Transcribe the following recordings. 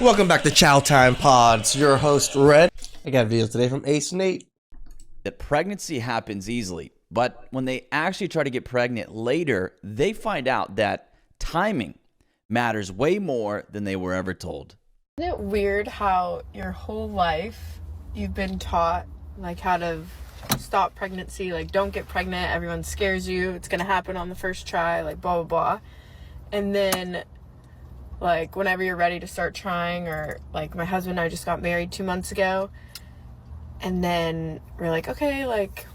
Welcome back to Chow Time Pods. Your host, Red. I got videos today from Acenate. That pregnancy happens easily, but when they actually try to get pregnant later, they find out that timing matters way more than they were ever told. Isn't it weird how your whole life you've been taught like how to stop pregnancy, like don't get pregnant, everyone scares you, it's gonna happen on the first try, like blah blah blah. And then like whenever you're ready to start trying, or like my husband and I just got married 2 months ago, and then we're like, okay, like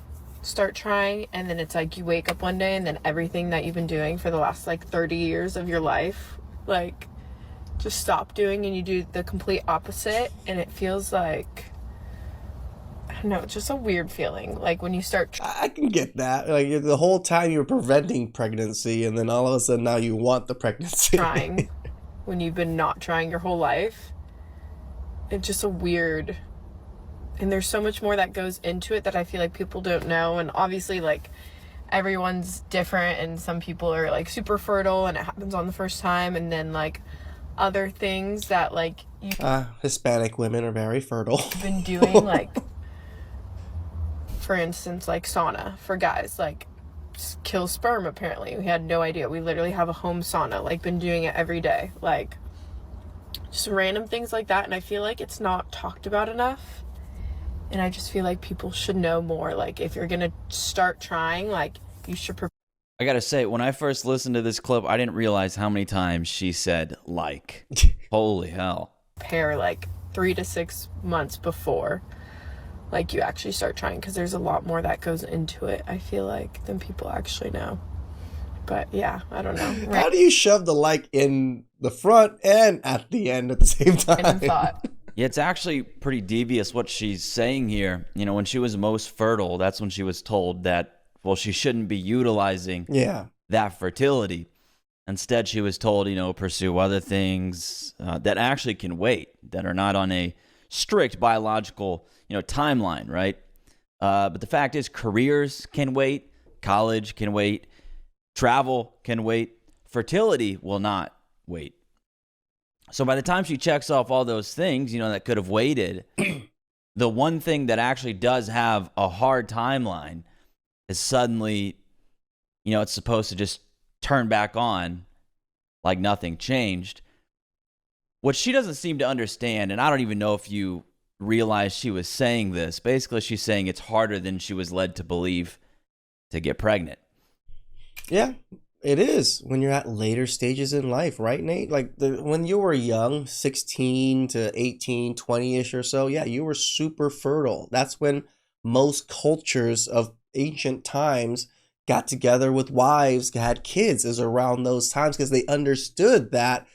start trying, and then it's like you wake up one day and then everything that you've been doing for the last like 30 years of your life like just stop doing, and you do the complete opposite, and it feels like, I don't know, it's just a weird feeling. Like when you start I can get that. Like the whole time you were preventing pregnancy, and then all of a sudden now you want the pregnancy. trying when you've been not trying your whole life. It's just a weird, and there's so much more that goes into it that I feel like people don't know. And obviously like everyone's different, and some people are like super fertile and it happens on the first time, and then like other things that like you've Hispanic women are very fertile. been doing, like for instance like sauna for guys, like kill sperm. Apparently we had no idea. We literally have a home sauna, like been doing it every day, like just random things like that. And I feel like it's not talked about enough, and I just feel like people should know more. Like if you're gonna start trying, like you should I gotta say, when I first listened to this clip, I didn't realize how many times she said like. Holy hell. prepare like 3 to 6 months before like you actually start trying, because there's a lot more that goes into it, I feel like, than people actually know. But yeah, I don't know. How do you shove the like in the front and at the end at the same time? Random thought. Yeah, it's actually pretty devious what she's saying here. You know, when she was most fertile, that's when she was told that, well, she shouldn't be utilizing that fertility. Instead, she was told, pursue other things that actually can wait, that are not on a strict biological, timeline, right? But the fact is, careers can wait, college can wait, travel can wait, fertility will not wait. So by the time she checks off all those things, that could have waited, the one thing that actually does have a hard timeline is suddenly, it's supposed to just turn back on like nothing changed. What she doesn't seem to understand, and I don't even know if you realize she was saying this, basically she's saying it's harder than she was led to believe to get pregnant. Yeah, it is when you're at later stages in life, right, Nate? Like when you were young, 16 to 18, 20-ish or so, yeah, you were super fertile. That's when most cultures of ancient times got together with wives, had kids, is around those times, because they understood that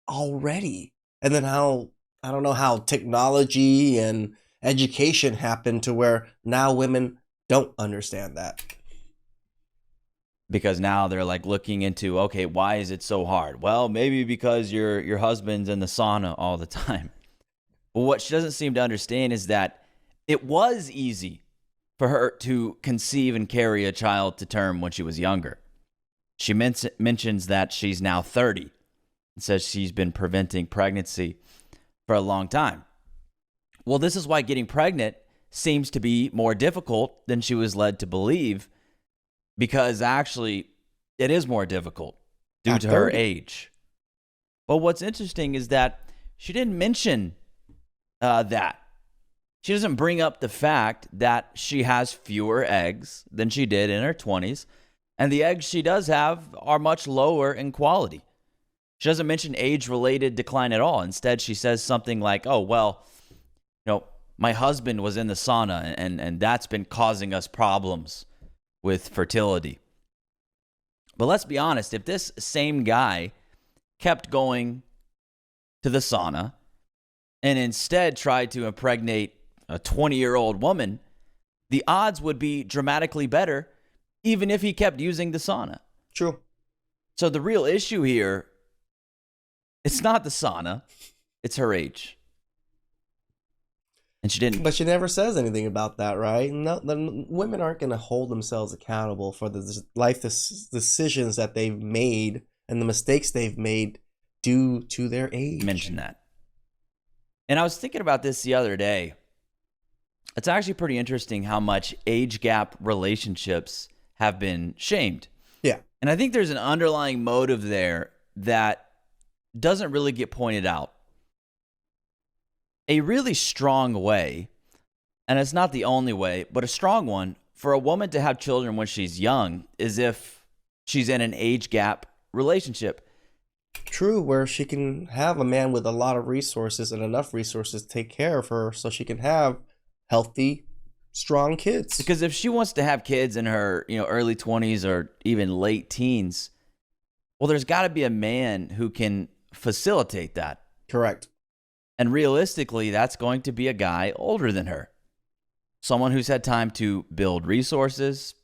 already. And then I don't know how technology and education happened to where now women don't understand that. Because now they're like looking into, okay, why is it so hard? Well, maybe because your husband's in the sauna all the time. But what she doesn't seem to understand is that it was easy for her to conceive and carry a child to term when she was younger. She mentions that she's now 30 and says she's been preventing pregnancy for a long time. Well, this is why getting pregnant seems to be more difficult than she was led to believe, because actually it is more difficult due to her age. But what's interesting is that she didn't mention that. She doesn't bring up the fact that she has fewer eggs than she did in her 20s, and the eggs she does have are much lower in quality. She doesn't mention age-related decline at all. Instead, she says something like, oh, well, my husband was in the sauna, and that's been causing us problems with fertility. But let's be honest, if this same guy kept going to the sauna and instead tried to impregnate a 20-year-old woman, the odds would be dramatically better even if he kept using the sauna. True. So the real issue here, it's not the sauna, it's her age. And she didn't. But she never says anything about that, right? No, the women aren't going to hold themselves accountable for the life decisions that they've made and the mistakes they've made due to their age. Mention that. And I was thinking about this the other day. It's actually pretty interesting how much age gap relationships have been shamed. Yeah. And I think there's an underlying motive there that doesn't really get pointed out. A really strong way, and it's not the only way, but a strong one for a woman to have children when she's young is if she's in an age gap relationship. True, where she can have a man with a lot of resources and enough resources to take care of her so she can have healthy, strong kids. Because if she wants to have kids in her, early 20s or even late teens, well, there's got to be a man who can facilitate that. Correct. And realistically, that's going to be a guy older than her. Someone who's had time to build resources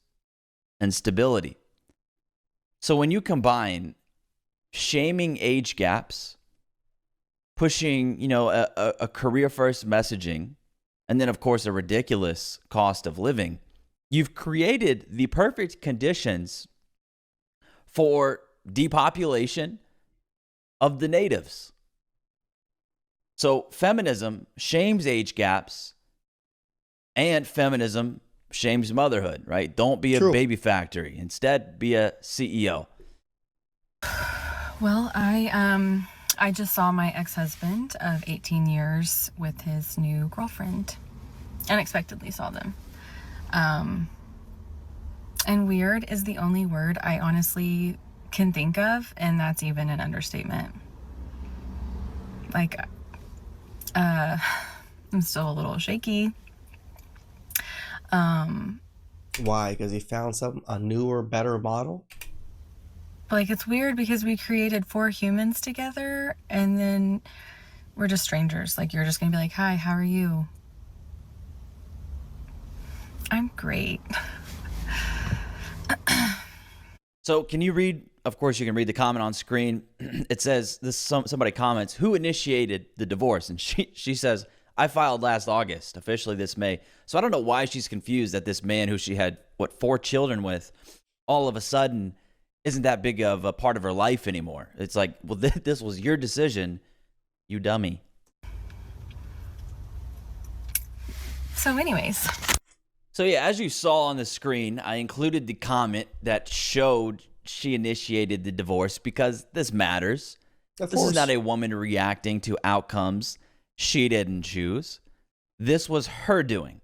and stability. So when you combine shaming age gaps, pushing, a career-first messaging, and then, of course, a ridiculous cost of living, you've created the perfect conditions for depopulation of the natives. So feminism shames age gaps, and feminism shames motherhood, right? Don't be a True. baby factory. Instead, be a CEO. Well, I just saw my ex-husband of 18 years with his new girlfriend. Unexpectedly saw them. And weird is the only word I honestly can think of, and that's even an understatement. Like, I'm still a little shaky. Why? Because he found a newer, better model? Like, it's weird because we created 4 humans together, and then we're just strangers. Like, you're just gonna be like, hi, how are you? I'm great. So can you read, of course you can read the comment on screen. It says, somebody comments, who initiated the divorce? And she says, I filed last August, officially this May. So I don't know why she's confused that this man who she had, 4 children with, all of a sudden isn't that big of a part of her life anymore. It's like, well, this was your decision, you dummy. So anyways. So yeah, as you saw on the screen, I included the comment that showed she initiated the divorce because this matters. Of This course. is not a woman reacting to outcomes she didn't choose. This was her doing.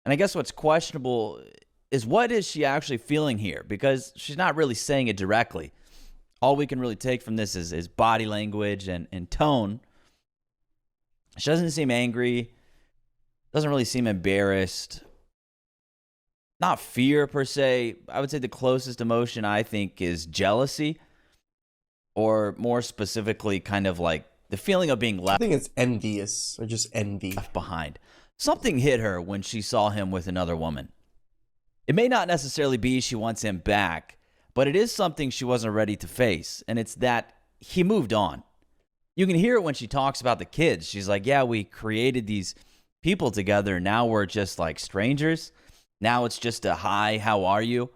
And I guess what's questionable is what is she actually feeling here? Because she's not really saying it directly. All we can really take from this is body language and tone. She doesn't seem angry. Doesn't really seem embarrassed. Not fear per se. I would say the closest emotion I think is jealousy, or more specifically kind of like the feeling of being I left think it's envious or just envy. behind. Something hit her when she saw him with another woman. It may not necessarily be she wants him back, but it is something she wasn't ready to face, and it's that he moved on. You can hear it when she talks about the kids. She's like, yeah, we created these people together. Now we're just like strangers. Now it's just a hi, how are you?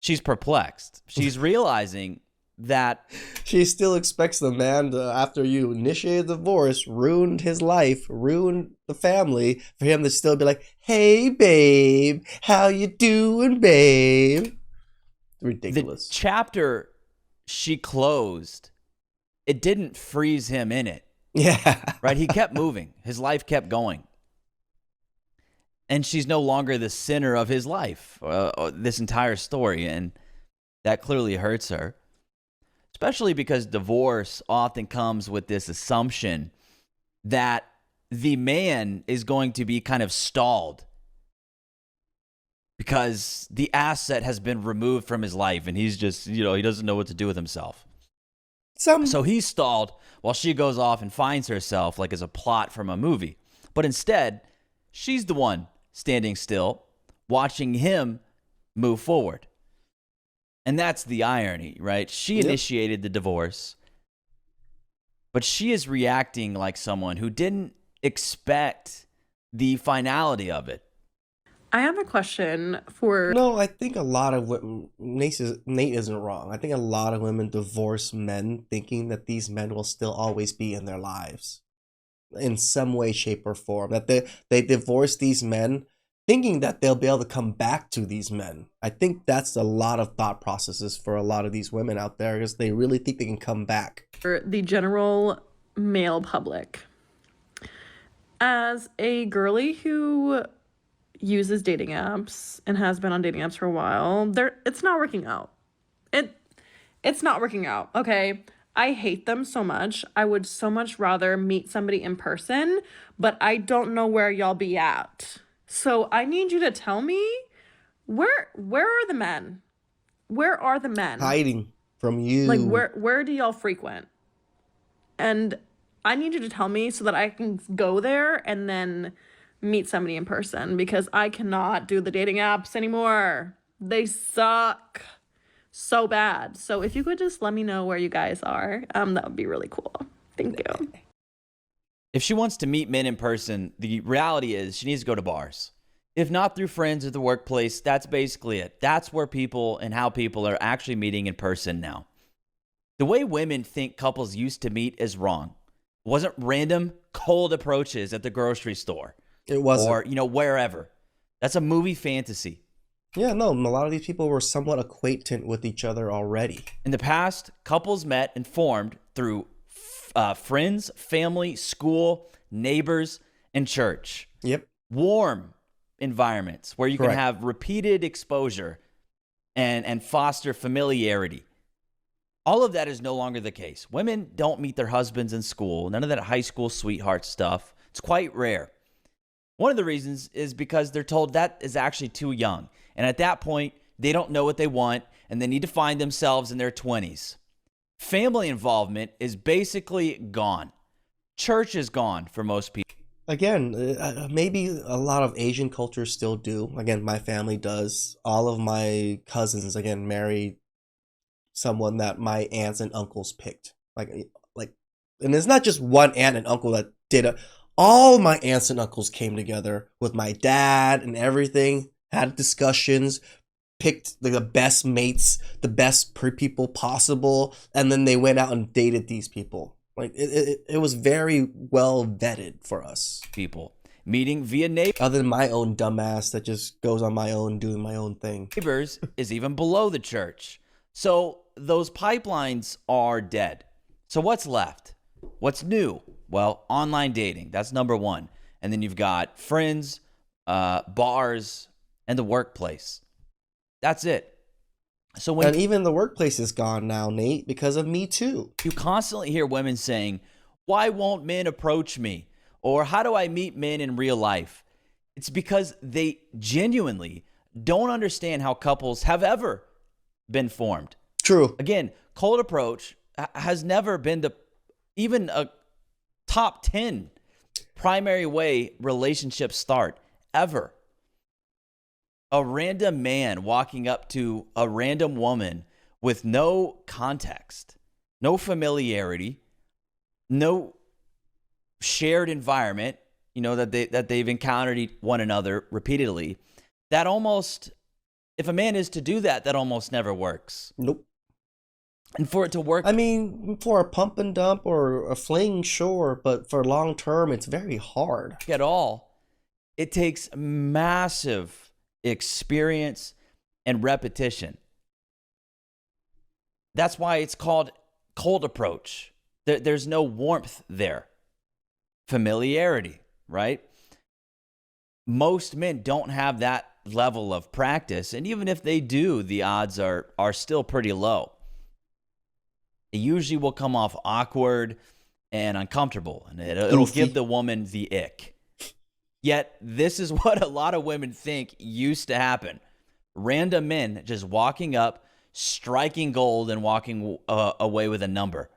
She's perplexed. She's realizing that She still expects the man to, after you initiated the divorce, ruined his life, ruined the family, for him to still be like, hey, babe, how you doing, babe? Ridiculous. the chapter she closed, it didn't freeze him in it, Yeah. right? He kept moving. His life kept going. And she's no longer the center of his life, this entire story. And that clearly hurts her, especially because divorce often comes with this assumption that the man is going to be kind of stalled because the asset has been removed from his life and he's just, he doesn't know what to do with himself. So he's stalled while she goes off and finds herself like as a plot from a movie. But instead, she's the one standing still, watching him move forward. And that's the irony, right? She initiated the divorce, but she is reacting like someone who didn't expect the finality of it. I have a question for No, I think a lot of women, Nate isn't wrong. I think a lot of women divorce men thinking that these men will still always be in their lives. in some way, shape, or form. That they divorce these men thinking that they'll be able to come back to these men. I think that's a lot of thought processes for a lot of these women out there, because they really think they can come back. For the general male public, as a girly who uses dating apps and has been on dating apps for a while, it's not working out. It's not working out, okay? I hate them so much. I would so much rather meet somebody in person, but I don't know where y'all be at. So I need you to tell me, where are the men? Where are the men? Hiding from you. Like, where do y'all frequent? And I need you to tell me so that I can go there and then meet somebody in person, because I cannot do the dating apps anymore. They suck so bad. So if you could just let me know where you guys are, that would be really cool. Thank you. If she wants to meet men in person, the reality is she needs to go to bars. If not through friends or the workplace, that's basically it. That's where people and how people are actually meeting in person now. The way women think couples used to meet is wrong. It wasn't random, cold approaches at the grocery store. It wasn't. Or, wherever. That's a movie fantasy. Yeah, no, a lot of these people were somewhat acquainted with each other already. In the past, couples met and formed through friends, family, school, neighbors, and church. Yep. Warm environments where you Correct. can have repeated exposure and foster familiarity. All of that is no longer the case. Women don't meet their husbands in school. None of that high school sweetheart stuff. It's quite rare. One of the reasons is because they're told that is actually too young. And at that point, they don't know what they want, and they need to find themselves in their 20s. Family involvement is basically gone. Church is gone for most people. Again, maybe a lot of Asian cultures still do. Again, my family does. All of my cousins, again, married someone that my aunts and uncles picked. Like, and it's not just one aunt and uncle that did it. All my aunts and uncles came together with my dad and everything, had discussions, picked the best mates, the best people possible, and then they went out and dated these people. Like, it was very well vetted for us. People meeting via neighbors. Other than my own dumbass that just goes on my own, doing my own thing. Neighbors is even below the church. So those pipelines are dead. So what's left? What's new? Well, online dating. That's number one. And then you've got friends, bars, and the workplace. That's it. So when And even the workplace is gone now, Nate, because of Me Too. you constantly hear women saying, "Why won't men approach me?" Or "How do I meet men in real life?" It's because they genuinely don't understand how couples have ever been formed. True. Again, cold approach has never been even a top 10 primary way relationships start, ever. A random man walking up to a random woman with no context, no familiarity, no shared environment, that they've encountered one another repeatedly. That almost, if a man is to do that, that almost never works. Nope. And for it to work, I mean, for a pump and dump or a fling, sure, but for long term, it's very hard. at all, it takes massive experience and repetition. That's why it's called cold approach. There's no warmth there. Familiarity, right? Most men don't have that level of practice, and even if they do, the odds are still pretty low. It usually will come off awkward and uncomfortable, and it'll give the woman the ick. Yet, this is what a lot of women think used to happen. Random men just walking up, striking gold, and walking away with a number.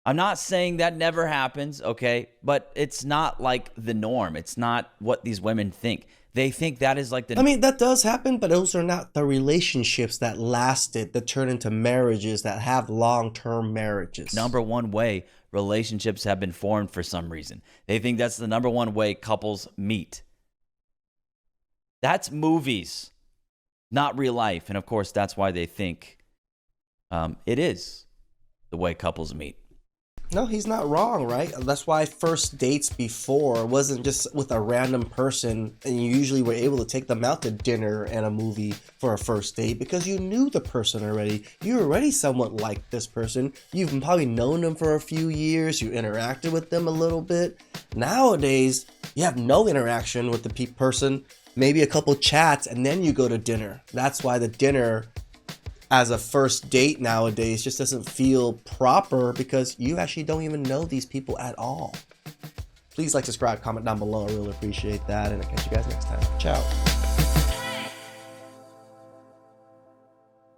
I'm not saying that never happens, okay? But it's not like the norm. It's not what these women think. They think that is like the... I mean, that does happen, but those are not the relationships that lasted, that turn into marriages, that have long-term marriages. number one way relationships have been formed for some reason. They think that's the number one way couples meet. That's movies, not real life. And of course, that's why they think it is the way couples meet. No, he's not wrong, right? That's why first dates before wasn't just with a random person, and you usually were able to take them out to dinner and a movie for a first date because you knew the person already. You already somewhat liked this person. You've probably known them for a few years. You interacted with them a little bit. Nowadays, you have no interaction with the person, maybe a couple chats, and then you go to dinner. That's why the dinner as a first date nowadays just doesn't feel proper because you actually don't even know these people at all. Please like, subscribe, comment down below. I really appreciate that. And I'll catch you guys next time. Ciao.